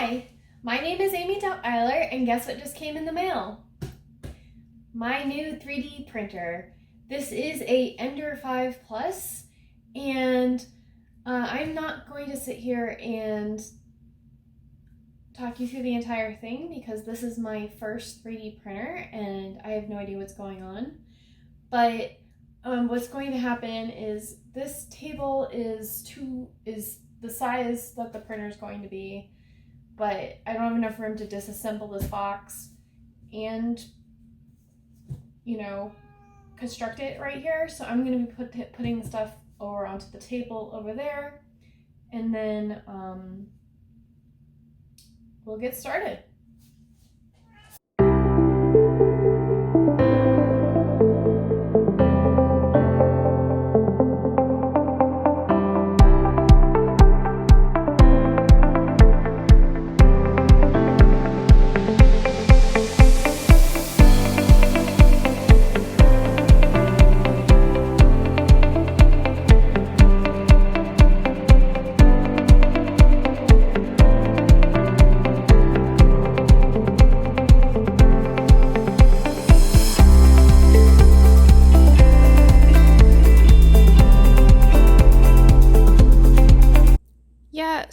Hi, my name is Amy Eiler, and guess what just came in the mail? My new 3D printer. This is a Ender 5 Plus, and I'm not going to sit here and talk you through the entire thing because this is my first 3D printer and I have no idea what's going on. But what's going to happen is this table is the size that the printer is going to be, but I don't have enough room to disassemble this box and, construct it right here. So I'm going to be putting the stuff over onto the table over there, and then we'll get started.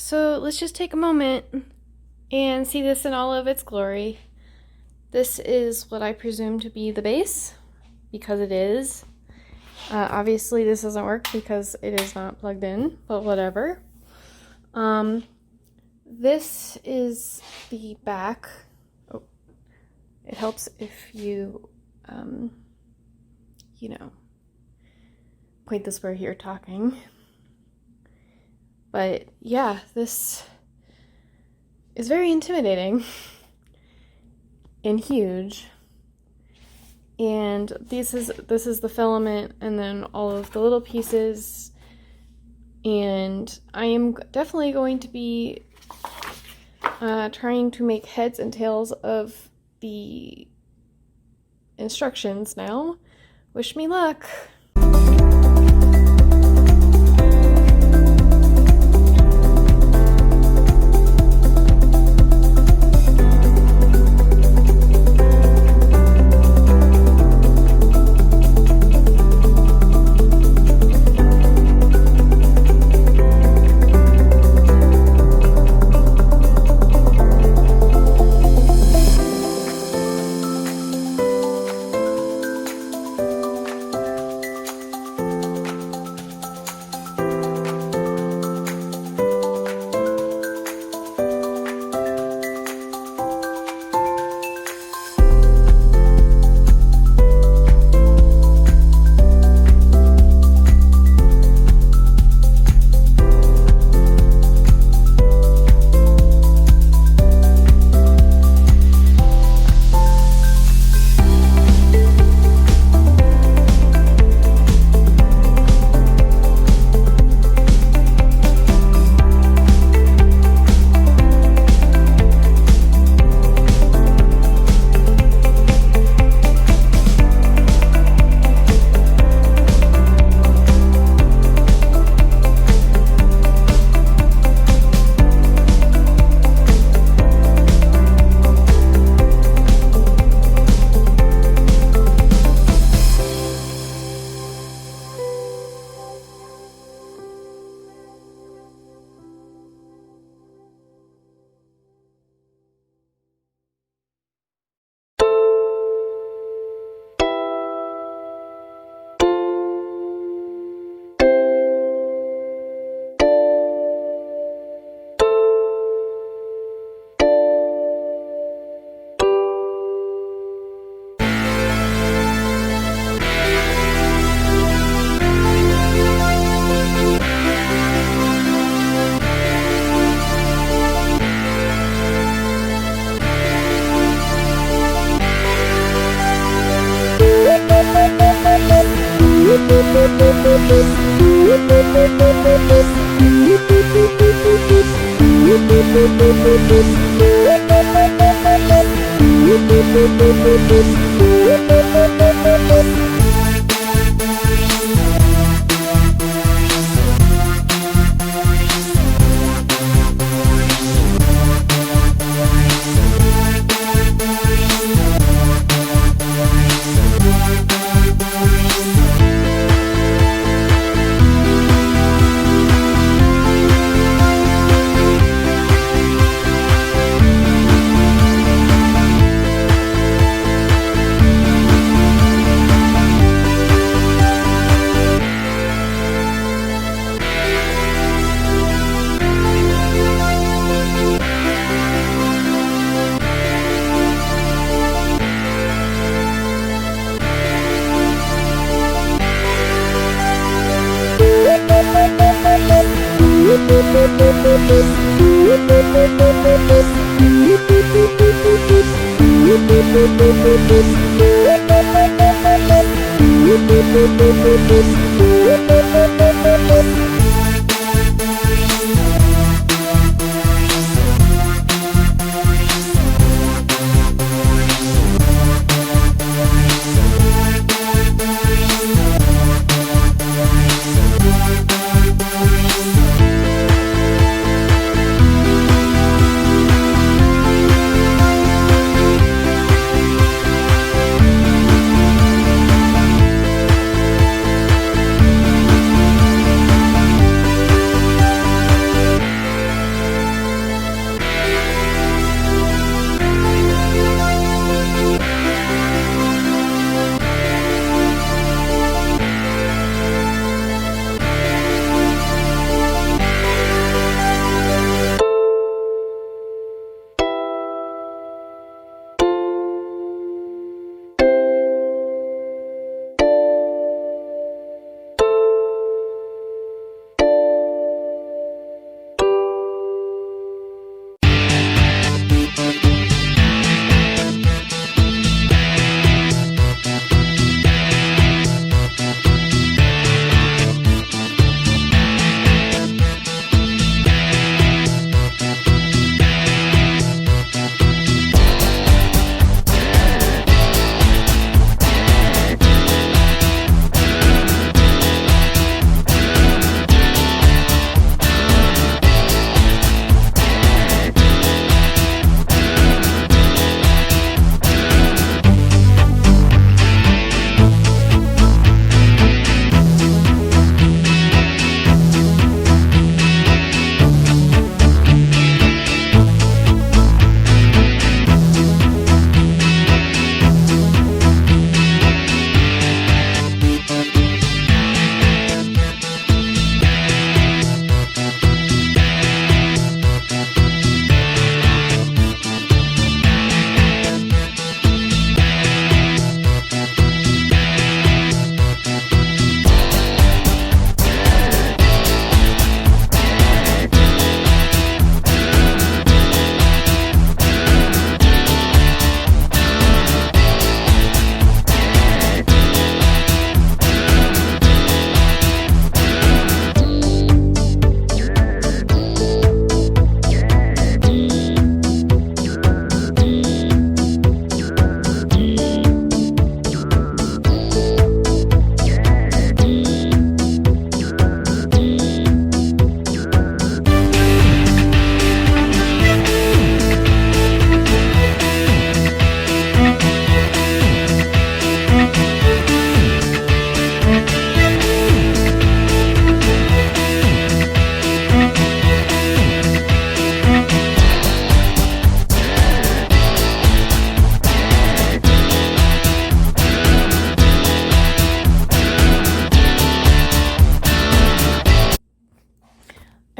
So let's just take a moment and see this in all of its glory. This is what I presume to be the base, because it is. Obviously this doesn't work because it is not plugged in, but whatever. This is the back. Oh, it helps if you, point this where you're talking. But yeah, this is very intimidating and huge. And this is the filament, and then all of the little pieces. And I am definitely going to be trying to make heads and tails of the instructions now. Wish me luck.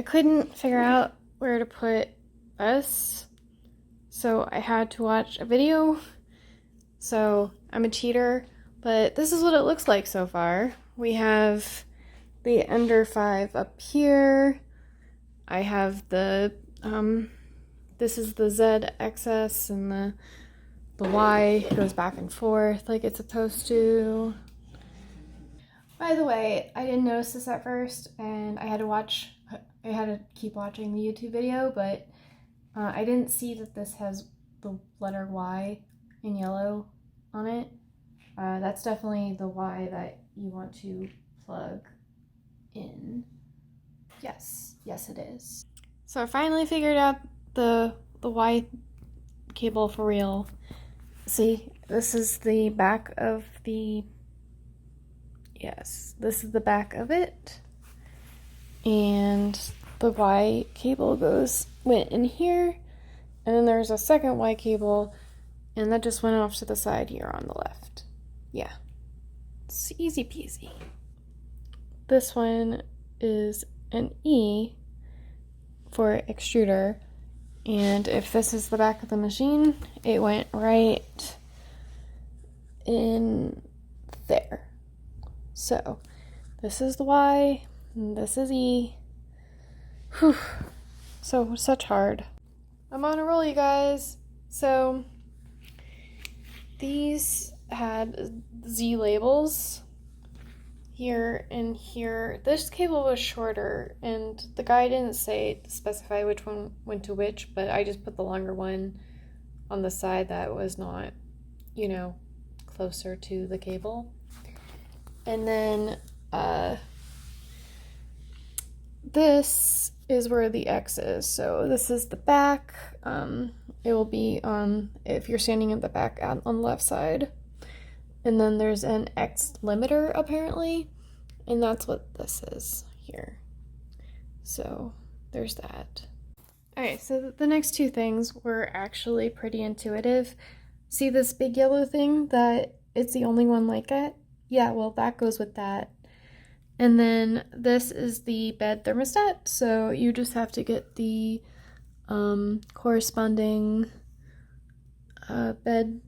couldn't figure out where to put us, so I had to watch a video. So I'm a cheater, but this is what it looks like so far. We have the under 5 up here. I have the this is the ZXS, and the Y goes back and forth like it's supposed to. By the way, I didn't notice this at first, and I had to keep watching the YouTube video, but I didn't see that this has the letter Y in yellow on it. That's definitely the Y that you want to plug in. Yes, it is. So I finally figured out the Y cable for real. See, this is the back of the, yes, this is the back of it. And the Y cable went in here, and then there's a second Y cable, and that just went off to the side here on the left. Yeah, it's easy peasy. This one is an E for extruder, and if this is the back of the machine, it went right in there. So this is the Y, and this is E. Whew. So such hard. I'm on a roll, you guys. So these had Z labels here and here. This cable was shorter, and the guy didn't specify which one went to which, but I just put the longer one on the side that was not, you know, closer to the cable. And then this is where the X is. So this is the back. It will be on, if you're standing at the back on the left side. And then there's an X limiter apparently, and that's what this is here. So there's that. Alright, so the next two things were actually pretty intuitive. See this big yellow thing that it's the only one like it? Yeah, well that goes with that. And then this is the bed thermostat, so you just have to get the corresponding bed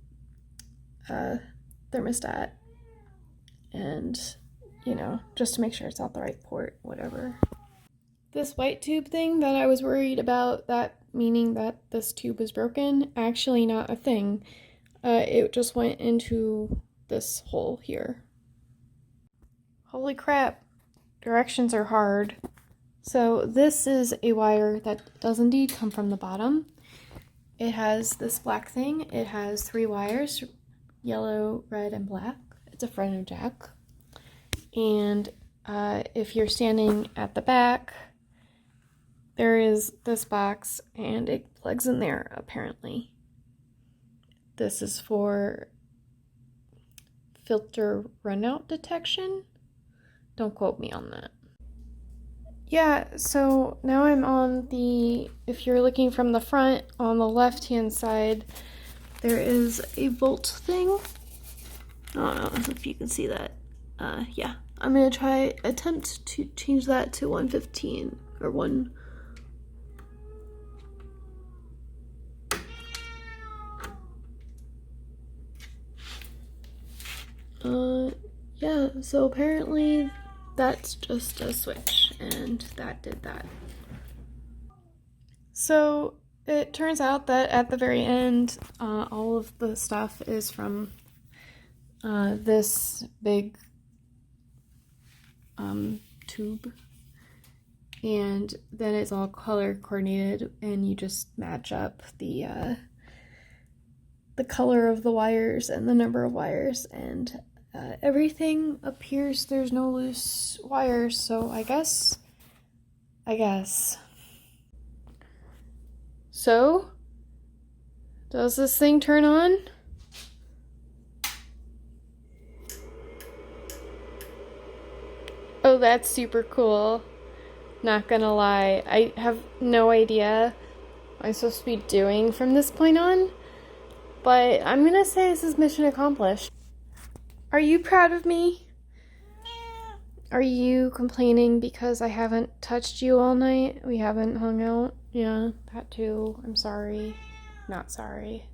thermostat, and you know, just to make sure it's out the right port, whatever. This white tube thing that I was worried about, that meaning that this tube was broken, actually not a thing. It just went into this hole here. Holy crap, directions are hard. So this is a wire that does indeed come from the bottom. It has this black thing. It has 3 wires, yellow, red, and black. It's a Fresno jack. And if you're standing at the back, there is this box, and it plugs in there, apparently. This is for filter runout detection. Don't quote me on that. Yeah, so now I'm on the, if you're looking from the front, on the left-hand side, there is a volt thing. I don't know if you can see that. Yeah, I'm gonna attempt to change that to 115, or 1. Yeah, so apparently that's just a switch, and that did that. So it turns out that at the very end, all of the stuff is from this big tube, and then it's all color coordinated, and you just match up the color of the wires and the number of wires, and everything appears there's no loose wires, so I guess. So, does this thing turn on? Oh, that's super cool. Not gonna lie, I have no idea what I'm supposed to be doing from this point on, but I'm gonna say this is mission accomplished. Are you proud of me? Are you complaining because I haven't touched you all night? We haven't hung out? Yeah, that too. I'm sorry. Not sorry.